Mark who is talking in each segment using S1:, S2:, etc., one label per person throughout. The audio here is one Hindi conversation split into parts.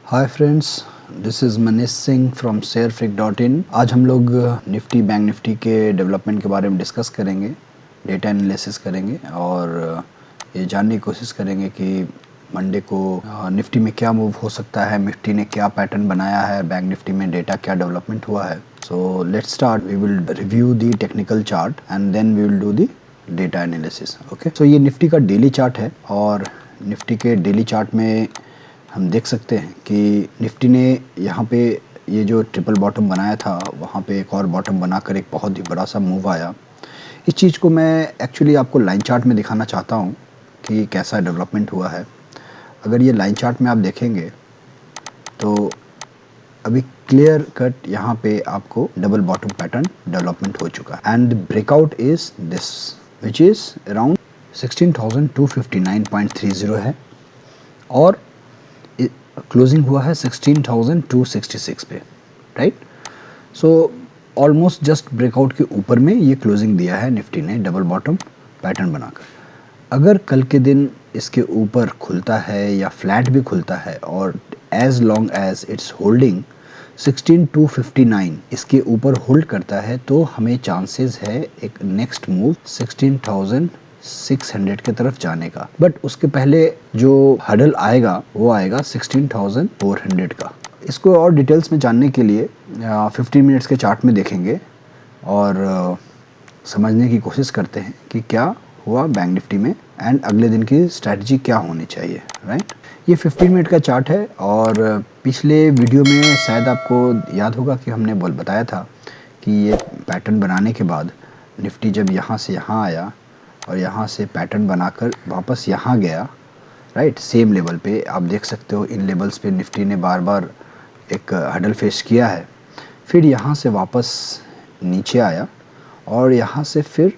S1: Hi friends, this is Manish Singh from sharefic.in। आज हम लोग निफ्टी बैंक निफ्टी के डेवलपमेंट के बारे में डिस्कस करेंगे, डेटा एनालिसिस करेंगे और ये जानने की कोशिश करेंगे कि मंडे को निफ्टी में क्या मूव हो सकता है, निफ्टी ने क्या पैटर्न बनाया है, बैंक निफ्टी में डेटा क्या डेवलपमेंट हुआ है। So let's start. We will review the technical chart and then we will do the data analysis. Okay, so ये निफ्टी का डेली चार्ट है और निफ्टी के डेली चार्ट में हम देख सकते हैं कि निफ्टी ने यहाँ पे ये जो ट्रिपल बॉटम बनाया था वहाँ पे एक और बॉटम बनाकर एक बहुत ही बड़ा सा मूव आया। इस चीज़ को मैं एक्चुअली आपको लाइन चार्ट में दिखाना चाहता हूँ कि कैसा डेवलपमेंट हुआ है। अगर ये लाइन चार्ट में आप देखेंगे तो अभी क्लियर कट यहाँ पे आपको डबल बॉटम पैटर्न डेवलपमेंट हो चुका है and breakout is this which is around 16,259.30 है और क्लोजिंग हुआ है 16,266 पे, right. So almost just breakout के ऊपर में ये क्लोजिंग दिया है निफ्टी ने डबल बॉटम पैटर्न बनाकर। अगर कल के दिन इसके ऊपर खुलता है या फ्लैट भी खुलता है और as long as it's holding 16,259 इसके ऊपर होल्ड करता है तो हमें चांसेस है एक नेक्स्ट मूव 16,600 की तरफ जाने का। बट उसके पहले जो हडल आएगा वो आएगा 16,400 का। इसको और डिटेल्स में जानने के लिए 15 मिनट्स के चार्ट में देखेंगे और समझने की कोशिश करते हैं कि क्या हुआ बैंक निफ्टी में एंड अगले दिन की स्ट्रैटेजी क्या होनी चाहिए, राइट। ये 15 मिनट का चार्ट है और पिछले वीडियो में शायद आपको याद होगा कि हमने बताया था कि ये पैटर्न बनाने के बाद निफ्टी जब यहाँ से यहाँ आया और यहाँ से पैटर्न बनाकर वापस यहाँ गया, राइट, सेम लेवल पे आप देख सकते हो। इन लेवल्स पे निफ्टी ने बार बार एक हडल फेस किया है, फिर यहाँ से वापस नीचे आया और यहाँ से फिर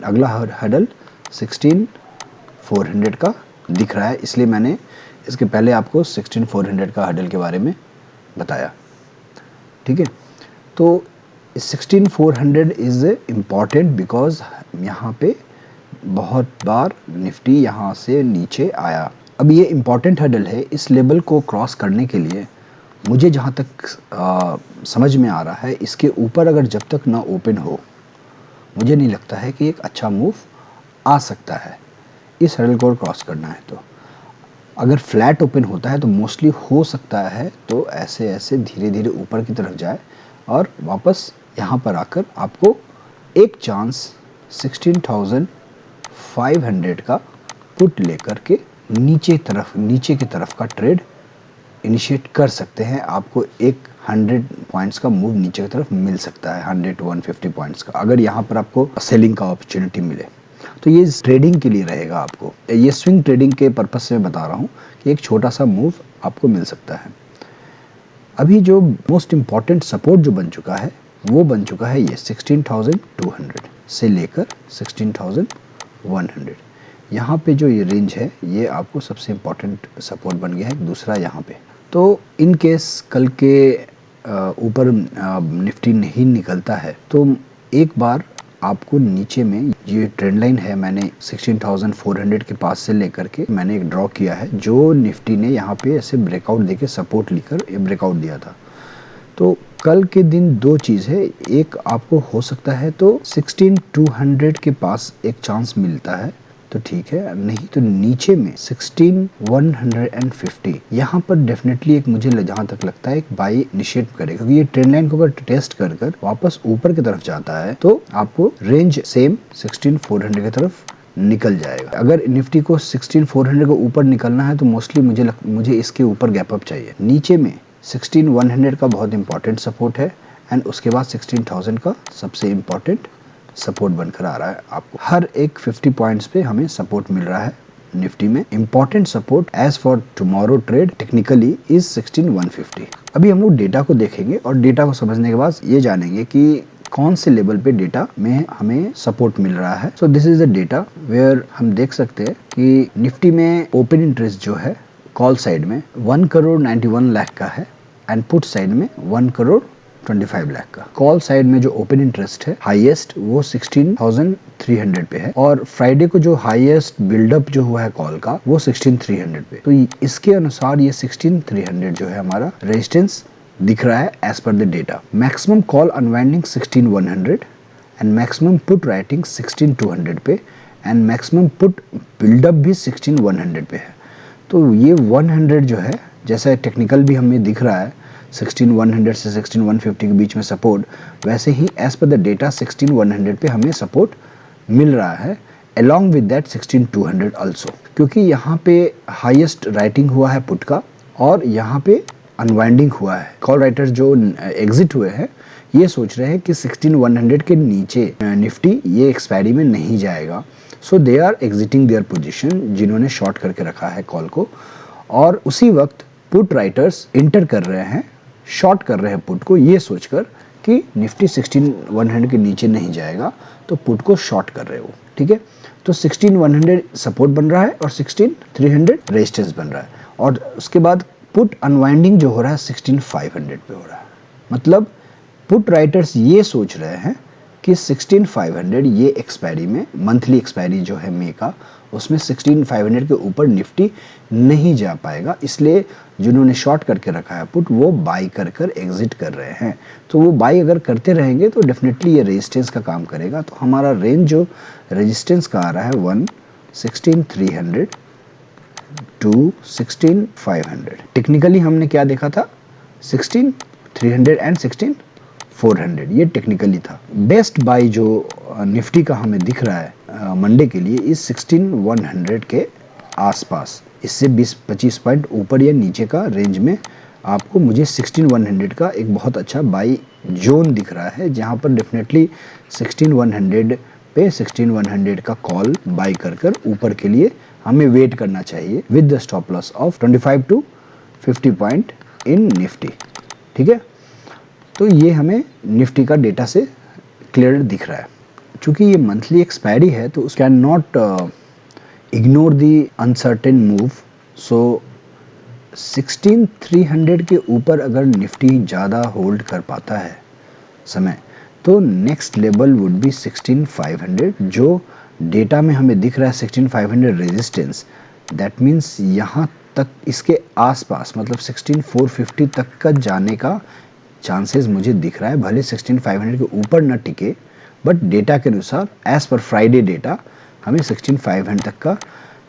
S1: अगला हडल 16,400 का दिख रहा है, इसलिए मैंने इसके पहले आपको 16,400 का हडल के बारे में बताया, ठीक है। तो 16,400 इज़ इम्पॉर्टेंट बिकॉज यहाँ पे बहुत बार निफ्टी यहाँ से नीचे आया। अब ये इम्पॉर्टेंट हडल है। इस लेवल को क्रॉस करने के लिए मुझे जहाँ तक समझ में आ रहा है, इसके ऊपर अगर जब तक ना ओपन हो मुझे नहीं लगता है कि एक अच्छा मूव आ सकता है इस हडल को क्रॉस करना है। तो अगर फ्लैट ओपन होता है तो मोस्टली हो सकता है तो ऐसे ऐसे धीरे धीरे ऊपर की तरफ जाए और वापस यहाँ पर आकर आपको एक चांस 16,500 का पुट लेकर के नीचे की तरफ का ट्रेड इनिशिएट कर सकते हैं। आपको एक 100 पॉइंट्स का मूव नीचे की तरफ मिल सकता है, 100 to 150 पॉइंट्स का, अगर यहाँ पर आपको सेलिंग का अपॉर्चुनिटी मिले तो ये ट्रेडिंग के लिए रहेगा। आपको ये स्विंग ट्रेडिंग के पर्पज से मैं बता रहा हूँ कि एक छोटा सा मूव आपको मिल सकता है। अभी जो मोस्ट इम्पॉर्टेंट सपोर्ट जो बन चुका है वो बन चुका है ये 16,200 से लेकर 16,100। यहाँ पे जो ये रेंज है ये आपको सबसे इम्पॉर्टेंट सपोर्ट बन गया है। दूसरा यहाँ पे तो इन केस कल के ऊपर निफ्टी नहीं निकलता है तो एक बार आपको नीचे में ये ट्रेंड लाइन है, मैंने 16,400 के पास से लेकर के मैंने एक ड्रॉ किया है जो निफ्टी ने यहाँ पे ऐसे ब्रेकआउट देके सपोर्ट लेकर ये ब्रेकआउट दिया था। तो कल के दिन दो चीज़ है, एक आपको हो सकता है तो 16,200 के पास एक चांस मिलता है तो ठीक है, नहीं तो नीचे में 16,150 यहाँ पर डेफिनेटली एक मुझे जहाँ तक लगता है एक बाई इनिशिएट करेगा, क्योंकि ये ट्रेंड लाइन को अगर टेस्ट कर कर वापस ऊपर की तरफ जाता है तो आपको रेंज सेम 16,400 की तरफ निकल जाएगा। अगर निफ्टी को 16,400 के ऊपर निकलना है तो मोस्टली मुझे इसके ऊपर गैप अप चाहिए। नीचे में 16,100 का बहुत इंपॉर्टेंट सपोर्ट है एंड उसके बाद 16,000 का सबसे इम्पॉर्टेंट सपोर्ट बनकर आ रहा है। आपको हर एक 50 पॉइंट्स पे हमें सपोर्ट मिल रहा है निफ्टी में। Important support as for tomorrow trade technically is 16,150। अभी हम लोग डेटा को देखेंगे और डेटा को समझने के बाद ये जानेंगे कि कौन से लेवल पे डेटा में हमें सपोर्ट मिल रहा है। So this is the data where हम देख सकते हैं कि निफ्टी में ओपन इंटरेस्ट जो है कॉल साइड में 1 करोड़ 91 लाख का है एंड पुट साइड में 1 करोड़ 25 लाख का। कॉल साइड में जो ओपन इंटरेस्ट है हाईएस्ट वो 16,300 पे है और फ्राइडे को जो हाईएस्ट बिल्डअप जो हुआ है कॉल का वो 16,300 पे। तो इसके अनुसार ये 16,300 जो है हमारा रेजिस्टेंस दिख रहा है as per the data. Maximum call unwinding 16,100 and maximum put writing 16,200 पे एंड मैक्सिमम पुट बिल्डअप भी 16,100 पे है। तो ये 100 जो है, जैसा टेक्निकल भी हमें दिख रहा है 16,100 से 16,150 के बीच में सपोर्ट, वैसे ही एज पर द डेटा 16,100 पे हमें सपोर्ट मिल रहा है अलॉन्ग विद दैट 16,200 आल्सो, क्योंकि यहाँ पे हाईएस्ट राइटिंग हुआ है पुट का और यहाँ पे अनवाइंडिंग हुआ है। कॉल राइटर्स जो एग्जिट हुए हैं ये सोच रहे हैं कि 16,100 के नीचे निफ्टी ये एक्सपायरी में नहीं जाएगा, so they are exiting their position, जिन्होंने शॉर्ट करके रखा है कॉल को। और उसी वक्त पुट राइटर्स इंटर कर रहे हैं, शॉर्ट कर रहे हैं पुट को ये सोचकर कि निफ्टी 16,100 के नीचे नहीं जाएगा, तो पुट को शॉर्ट कर रहे हो। ठीक है, तो 16,100 सपोर्ट बन रहा है और 16,300 रेजिस्टेंस बन रहा है। और उसके बाद पुट अनवाइंडिंग जो हो रहा है 16,500 पे हो रहा है। मतलब पुट राइटर्स ये सोच रहे हैं कि 16,500 ये एक्सपायरी में, मंथली एक्सपायरी जो है मई का, उसमें 16,500 के ऊपर निफ्टी नहीं जा पाएगा, इसलिए जिन्होंने शॉर्ट करके रखा है पुट वो बाई कर कर एग्जिट कर रहे हैं। तो वो बाई अगर करते रहेंगे तो डेफिनेटली ये रेजिस्टेंस का काम करेगा। तो हमारा रेंज जो रेजिस्टेंस का आ रहा है 16,300 टू 16,500। टेक्निकली हमने क्या देखा था 16,300 एंड 16,400, ये टेक्निकली था। बेस्ट बाय जो निफ्टी का हमें दिख रहा है मंडे के लिए इस 16,100 के आसपास, इससे 20-25 पॉइंट ऊपर या नीचे का रेंज में आपको मुझे 16,100 का एक बहुत अच्छा बाई जोन दिख रहा है, जहां पर डेफिनेटली 16,100 पे 16,100 का कॉल बाई कर कर ऊपर के लिए हमें वेट करना चाहिए with the stop loss of 25 to 50 point in Nifty. ठीक है, तो ये हमें निफ्टी का डेटा से क्लियर दिख रहा है। चूंकि ये मंथली एक्सपायरी है तो उस can not ignore the uncertain move. So 16,300 के ऊपर अगर निफ्टी ज़्यादा होल्ड कर पाता है समय, तो नेक्स्ट लेवल वुड बी 16,500, जो डेटा में हमें दिख रहा है 16,500 रेजिस्टेंस। दैट मीन्स यहाँ तक, इसके आसपास, मतलब 16,450 तक का जाने का चांसेस मुझे दिख रहा है। भले 16,500 के ऊपर न टिके, बट डेटा के अनुसार एज पर फ्राइडे डेटा हमें 16,500 तक का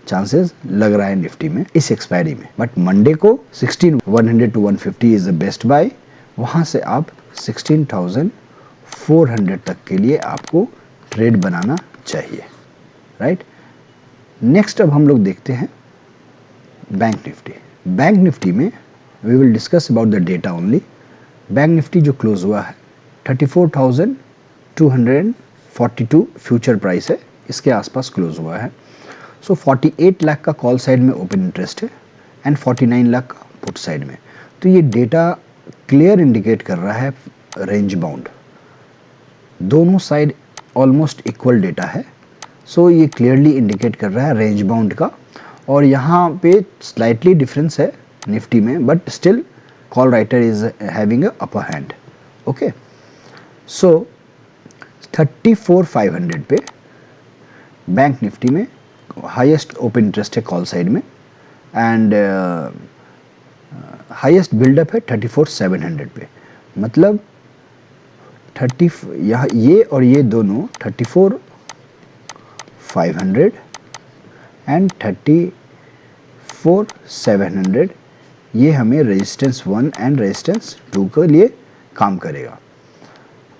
S1: चांसेस लग रहा है निफ्टी में इस एक्सपायरी में। बट मंडे को 16,100 to 150 is the best buy. वहां से आप 16,400 तक के लिए आपको ट्रेड बनाना चाहिए, राइट। नेक्स्ट अब हम लोग देखते हैं बैंक निफ्टी। बैंक निफ्टी में we will discuss about the data only. Bank Nifty जो क्लोज हुआ है 34,242 फ्यूचर प्राइस है, इसके आसपास क्लोज हुआ है। सो 48 लाख का कॉल साइड में ओपन इंटरेस्ट है एंड 49 लाख का पुट साइड में। तो ये डेटा क्लियर इंडिकेट कर रहा है रेंज बाउंड, दोनों साइड ऑलमोस्ट इक्वल डेटा है। सो ये क्लियरली इंडिकेट कर रहा है रेंज बाउंड का। और यहाँ पे स्लाइटली डिफरेंस है निफ्टी में, but still call writer is having a upper hand. Okay, so 34,500 पे बैंक निफ्टी में हाईएस्ट ओपन इंटरेस्ट है कॉल साइड में एंड हाईएस्ट बिल्डअप है 34,700 पे। मतलब 30 यहाँ ये और ये दोनों 34,500 एंड 34,700 ये हमें रेजिस्टेंस 1 एंड रेजिस्टेंस 2 के लिए काम करेगा।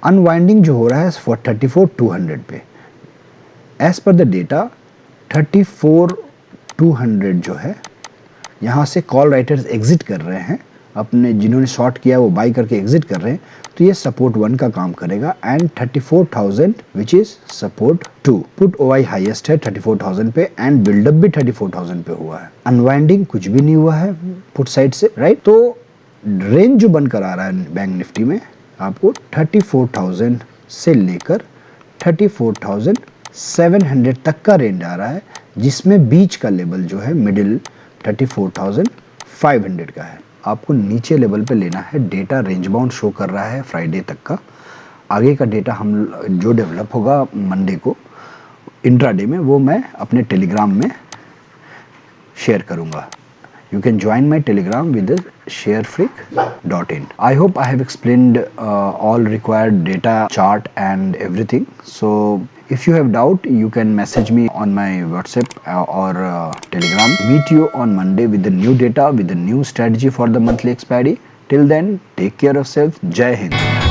S1: अनवाइंडिंग जो हो रहा है 34,200 पे, एज पर द डेटा 34,200 जो है यहाँ से कॉल राइटर्स एग्जिट कर रहे हैं, अपने जिन्होंने शॉर्ट किया वो बाई करके एग्जिट कर रहे हैं। तो ये सपोर्ट 1 का काम करेगा and 34,000 which is support 2। Put OI highest है 34,000 पे एंड बिल्डअप भी 34,000 पे हुआ है। अनवाइंडिंग कुछ भी नहीं हुआ है पुट साइड से, राइट। तो रेंज जो बनकर आ रहा है बैंक निफ्टी में आपको 34,000 से लेकर 34,700 तक का रेंज आ रहा है, जिसमें बीच का लेवल जो है मिडिल 34,500 का है। आपको नीचे लेवल पे लेना है। डेटा रेंज बाउंड शो कर रहा है फ्राइडे तक का। आगे का डेटा हम जो डेवलप होगा मंडे को इंट्राडे में, वो मैं अपने टेलीग्राम में शेयर करूंगा। You can join my telegram with the sharefreak.in. I hope I have explained all required data, chart and everything. So if you have doubt, you can message me on my WhatsApp or Telegram. Meet you on Monday with the new data, with the new strategy for the monthly expiry. Till then, take care of yourself. Jai Hind.